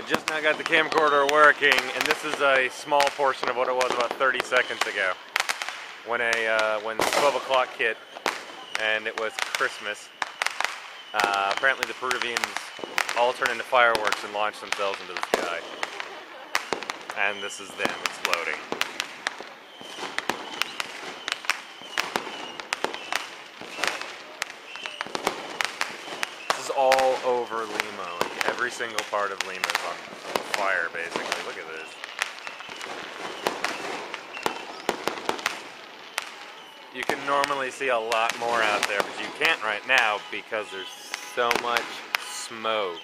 Just now got the camcorder working, and this is a small portion of what it was about 30 seconds ago when when 12 o'clock hit and it was Christmas. Apparently the Peruvians all turned into fireworks and launched themselves into the sky. And this is them exploding. This is all over Lima. Like every single part of Lima is on fire, basically. Look at this. You can normally see a lot more out there, but you can't right now because there's so much smoke.